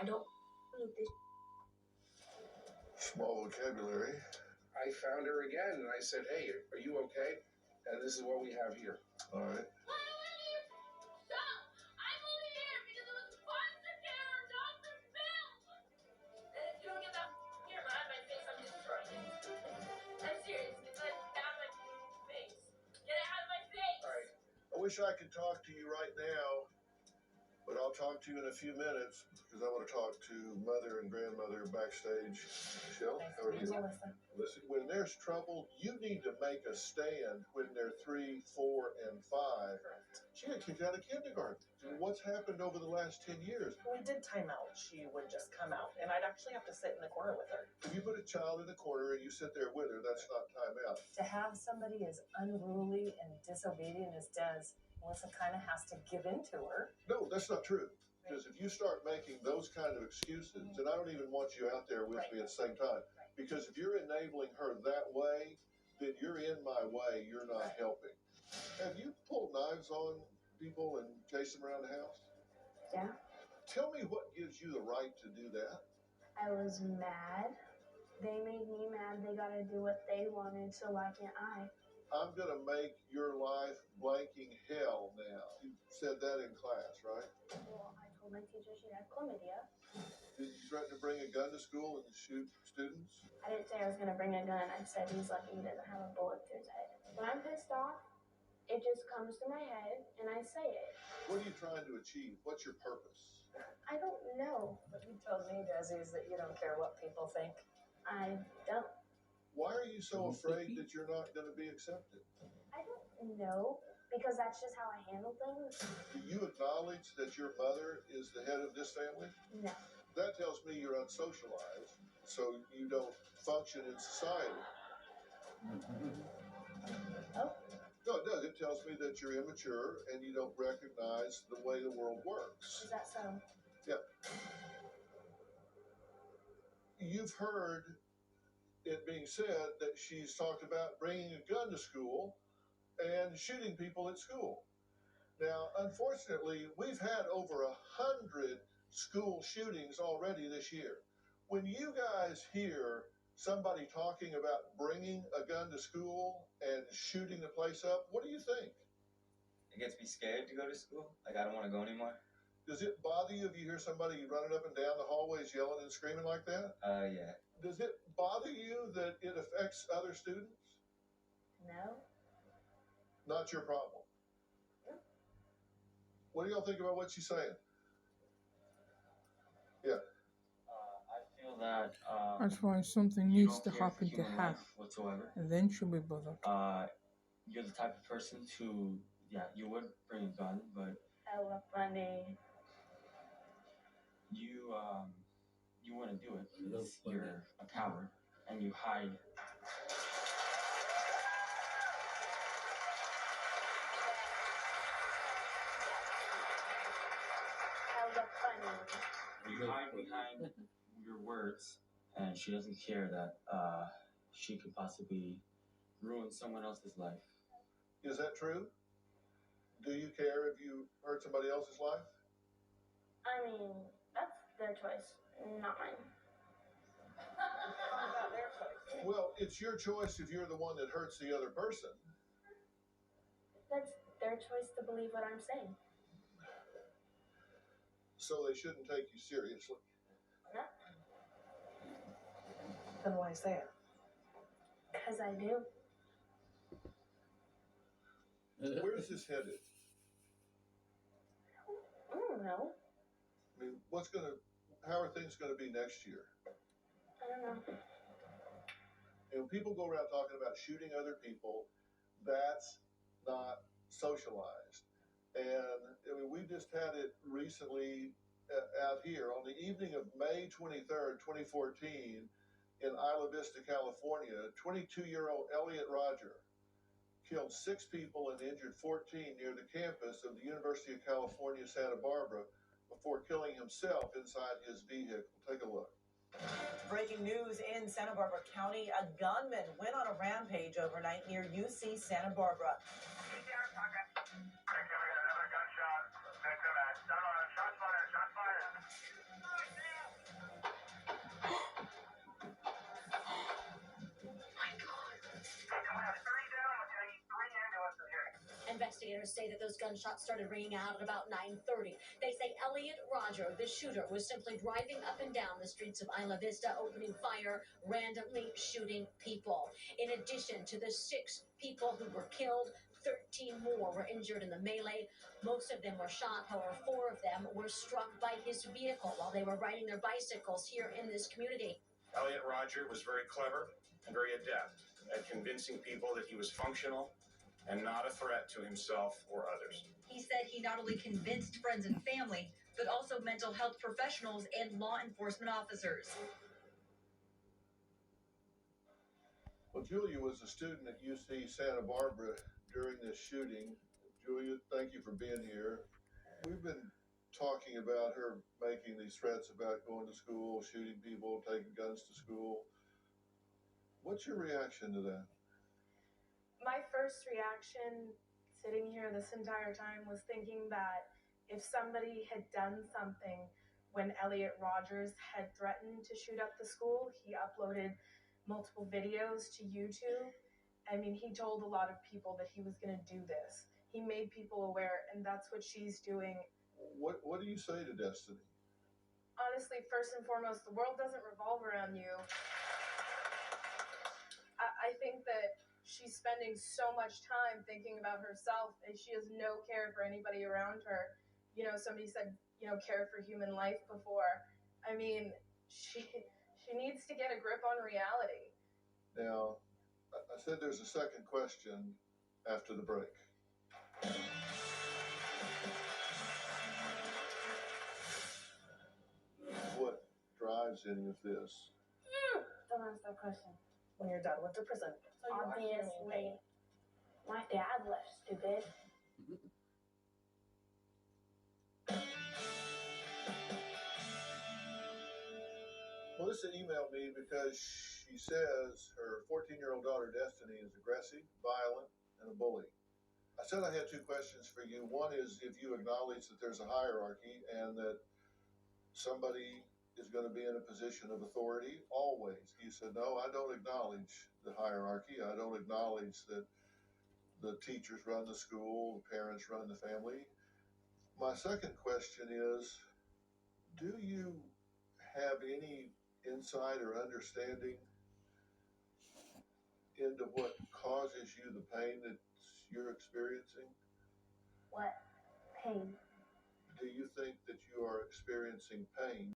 I don't need this. Small vocabulary. I found her again, and I said, hey, are you okay? And this is what we have here. All right. I wish I could talk to you right now, but I'll talk to you in a few minutes because I want to talk to Mother and Grandmother backstage. Michelle, how are you? Listen, when there's trouble, you need to make a stand when they're 3, 4, and 5. She got kicked out of kindergarten. What's happened over the last 10 years? When we did time out, she would just come out, and I'd actually have to sit in the corner with her. If you put a child in the corner and you sit there with her, that's not time out. To have somebody as unruly and disobedient as Des, Melissa kind of has to give in to her. No, that's not true. Because if you start making those kind of excuses, and I don't even want you out there with me at the same time, because if you're enabling her that way, then you're in my way. You're not helping. Have you pulled knives on people and chased them around the house? Yeah. Tell me what gives you the right to do that. I was mad. They made me mad. They got to do what they wanted, so why can't I? I'm going to make your life blanking hell now. You said that in class, right? Well, I told my teacher she had chlamydia. Did you threaten to bring a gun to school and shoot students? I didn't say I was going to bring a gun. I said he's lucky he doesn't have a bullet through his head. When I'm pissed off, it just comes to my head, and I say it. What are you trying to achieve? What's your purpose? I don't know. What you told me, Desi, is that you don't care what people think. I don't. Why are you so afraid that you're not going to be accepted? I don't know, because that's just how I handle things. Do you acknowledge that your mother is the head of this family? No. That tells me you're unsocialized, so you don't function in society. Oh. No, it does. It tells me that you're immature and you don't recognize the way the world works. Is that so? Yeah. You've heard it being said that she's talked about bringing a gun to school and shooting people at school. Now, unfortunately, we've had over 100 school shootings already this year. When you guys hear somebody talking about bringing a gun to school and shooting the place up, what do you think? It gets me scared to go to school. Like, I don't want to go anymore. Does it bother you if you hear somebody running up and down the hallways yelling and screaming like that? Yeah. Does it bother you that it affects other students? No. Not your problem. No. What do y'all think about what she's saying? Yeah. I feel that That's why something you needs to don't care for happen to human her, life whatsoever. and then she'll be bothered. You're the type of person to, you would bring a gun, but Hella funny. you wouldn't do it because you're a coward and you hide. Hella funny. You hide behind your words, and she doesn't care that she could possibly ruin someone else's life. Is that true? Do you care if you hurt somebody else's life? I mean, that's their choice, not mine. How about their choice? Well, it's your choice if you're the one that hurts the other person. That's their choice to believe what I'm saying. So they shouldn't take you seriously. No, Then why say it? because I do. Where's this headed? I don't know. I mean, how are things going to be next year? I don't know. And when people go around talking about shooting other people, that's not socialized. And I mean, we just had it recently out here on the evening of May 23rd, 2014, in Isla Vista, California. 22-year-old Elliot Roger killed 6 people and injured 14 near the campus of the University of California, Santa Barbara, before killing himself inside his vehicle. Take a look. Breaking news in Santa Barbara County. A gunman went on a rampage overnight near UC Santa Barbara. Another gunshot. Victim at shots fired. Investigators say that those gunshots started ringing out at about 9:30. They say Elliot Roger, the shooter, was simply driving up and down the streets of Isla Vista, opening fire, randomly shooting people. In addition to the 6 people who were killed, 13 more were injured in the melee. Most of them were shot. However, 4 of them were struck by his vehicle while they were riding their bicycles here in this community. Elliot Roger was very clever and very adept at convincing people that he was functional and not a threat to himself or others. He said he not only convinced friends and family, but also mental health professionals and law enforcement officers. Well, Julia was a student at UC Santa Barbara during this shooting. Julia, thank you for being here. We've been talking about her making these threats about going to school, shooting people, taking guns to school. What's your reaction to that? My first reaction sitting here this entire time was thinking that if somebody had done something when Elliot Rogers had threatened to shoot up the school, he uploaded multiple videos to YouTube. I mean, he told a lot of people that he was going to do this. He made people aware, and that's what she's doing. What do you say to Destiny? Honestly, first and foremost, the world doesn't revolve around you. I think that she's spending so much time thinking about herself, and she has no care for anybody around her. You know, somebody said, care for human life before. I mean, she needs to get a grip on reality. Now, I said there's a second question after the break. What drives any of this? Don't ask that question. When you're done with the prison. So you are feeling Obviously, my dad left, stupid. Melissa emailed me because she says her 14-year-old daughter Destiny is aggressive, violent, and a bully. I said I had 2 questions for you. One is if you acknowledge that there's a hierarchy and that somebody is going to be in a position of authority always. You said, no, I don't acknowledge the hierarchy. I don't acknowledge that the teachers run the school, the parents run the family. My second question is, do you have any insight or understanding into what causes you the pain that you're experiencing? What? Pain. Do you think that you are experiencing pain